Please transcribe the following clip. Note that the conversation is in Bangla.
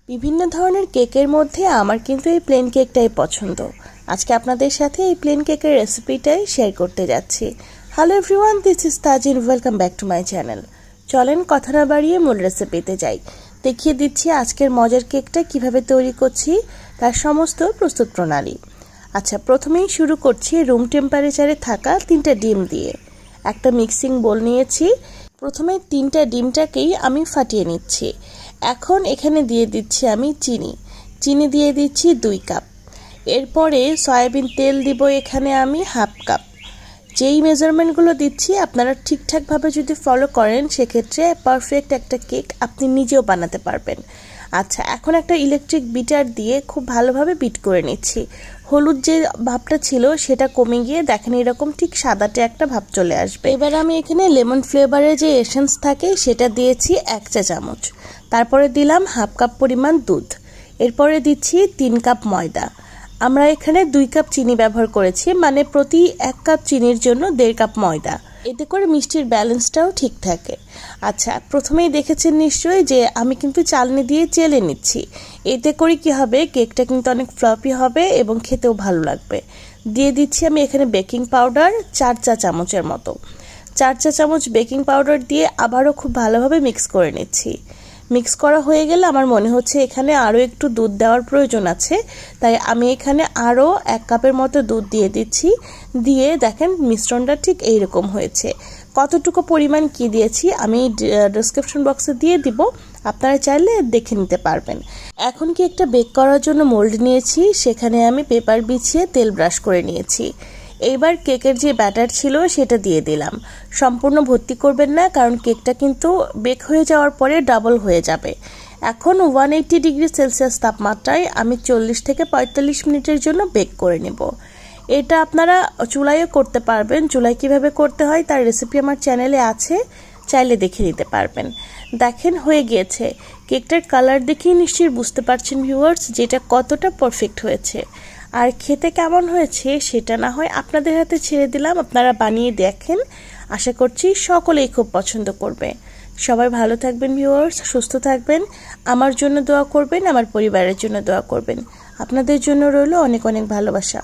বিভিন্ন ধরনের কেকের মধ্যে আমার কিন্তু এই প্লেন কেকটাই পছন্দ। আজকে আপনাদের সাথে এই প্লেন কেকের রেসিপিটাই শেয়ার করতে যাচ্ছি। Hello everyone, this is Tajin, welcome back to my channel. চলেন কথা না বাড়িয়ে মূল রেসিপিতে যাই। দেখিয়ে দিচ্ছি আজকের মজার কেকটা কিভাবে তৈরি করছি, তার সমস্ত প্রস্তুত প্রণালী। আচ্ছা, প্রথমেই শুরু করছি রুম টেম্পারেচারে থাকা 3টা ডিম দিয়ে। একটা মিক্সিং বোল নিয়েছি। প্রথমে 3টা ডিমটাকেই আমি ফাটিয়ে নিচ্ছি। এখন এখানে দিয়ে দিচ্ছি আমি চিনি দিয়ে দিচ্ছি 2 কাপ। এরপরে সয়াবিন তেল দিব এখানে আমি হাফ কাপ। যেই মেজারমেন্টগুলো দিচ্ছি আপনারা ঠিকঠাকভাবে যদি ফলো করেন সেক্ষেত্রে পারফেক্ট একটা কেক আপনি নিজেও বানাতে পারবেন। আচ্ছা, এখন একটা ইলেকট্রিক বিটার দিয়ে খুব ভালোভাবে বিট করে নিচ্ছি। হলুদ যে ভাবটা ছিল সেটা কমে গিয়ে দেখেন এরকম ঠিক সাদাটে একটা ভাব চলে আসবে। এবার আমি এখানে লেমন ফ্লেভারের যে এসেন্স থাকে সেটা দিয়েছি 1 চা চামচ। তারপরে দিলাম হাফ কাপ পরিমাণ দুধ। এরপরে দিচ্ছি 3 কাপ ময়দা। আমরা এখানে 2 কাপ চিনি ব্যবহার করেছি, মানে প্রতি 1 কাপ চিনির জন্য 1.5 কাপ ময়দা। এতে করে মিষ্টির ব্যালেন্সটাও ঠিক থাকে। আচ্ছা, প্রথমেই দেখেছেন নিশ্চয়ই যে আমি কিন্তু চালনি দিয়ে চেলে নিচ্ছি। এতে করে কি হবে, কেকটা কিন্তু অনেক ফ্লপি হবে এবং খেতেও ভালো লাগবে। দিয়ে দিচ্ছি আমি এখানে বেকিং পাউডার 4 চা চামচের মতো। 4 চা চামচ বেকিং পাউডার দিয়ে আবারও খুব ভালোভাবে মিক্স করে নিচ্ছি। মিক্স করা হয়ে গেলে আমার মনে হচ্ছে এখানে আরও একটু দুধ দেওয়ার প্রয়োজন আছে, তাই আমি এখানে আরও 1 কাপের মতো দুধ দিয়ে দিচ্ছি। দিয়ে দেখেন মিশ্রণটা ঠিক এইরকম হয়েছে। কতটুকু পরিমাণ কি দিয়েছি আমি ডেসক্রিপশন বক্সে দিয়ে দিব, আপনারা চাইলে দেখে নিতে পারবেন। এখন কি একটা বেক করার জন্য মোল্ড নিয়েছি, সেখানে আমি পেপার বিছিয়ে তেল ব্রাশ করে নিয়েছি। এইবার কেকের যে ব্যাটার ছিল সেটা দিয়ে দিলাম। সম্পূর্ণ ভর্তি করবেন না, কারণ কেকটা কিন্তু বেক হয়ে যাওয়ার পরে ডাবল হয়ে যাবে। এখন 180 ডিগ্রি সেলসিয়াস তাপমাত্রায় আমি 40 থেকে 45 মিনিটের জন্য বেক করে নেব। এটা আপনারা চুলায়ও করতে পারবেন। চুলায় কিভাবে করতে হয় তার রেসিপি আমার চ্যানেলে আছে, চাইলে দেখে নিতে পারবেন। দেখেন হয়ে গিয়েছে। কেকটার কালার দেখেই নিশ্চয়ই বুঝতে পারছেন ভিউয়ার্স যেটা কতটা পারফেক্ট হয়েছে। আর খেতে কেমন হয়েছে সেটা না হয় আপনাদের হাতে ছেড়ে দিলাম, আপনারা বানিয়ে দেখেন। আশা করছি সকলেই খুব পছন্দ করবে। সবাই ভালো থাকবেন ভিউয়ার্স, সুস্থ থাকবেন। আমার জন্য দোয়া করবেন, আমার পরিবারের জন্য দোয়া করবেন। আপনাদের জন্য রইল অনেক অনেক ভালোবাসা।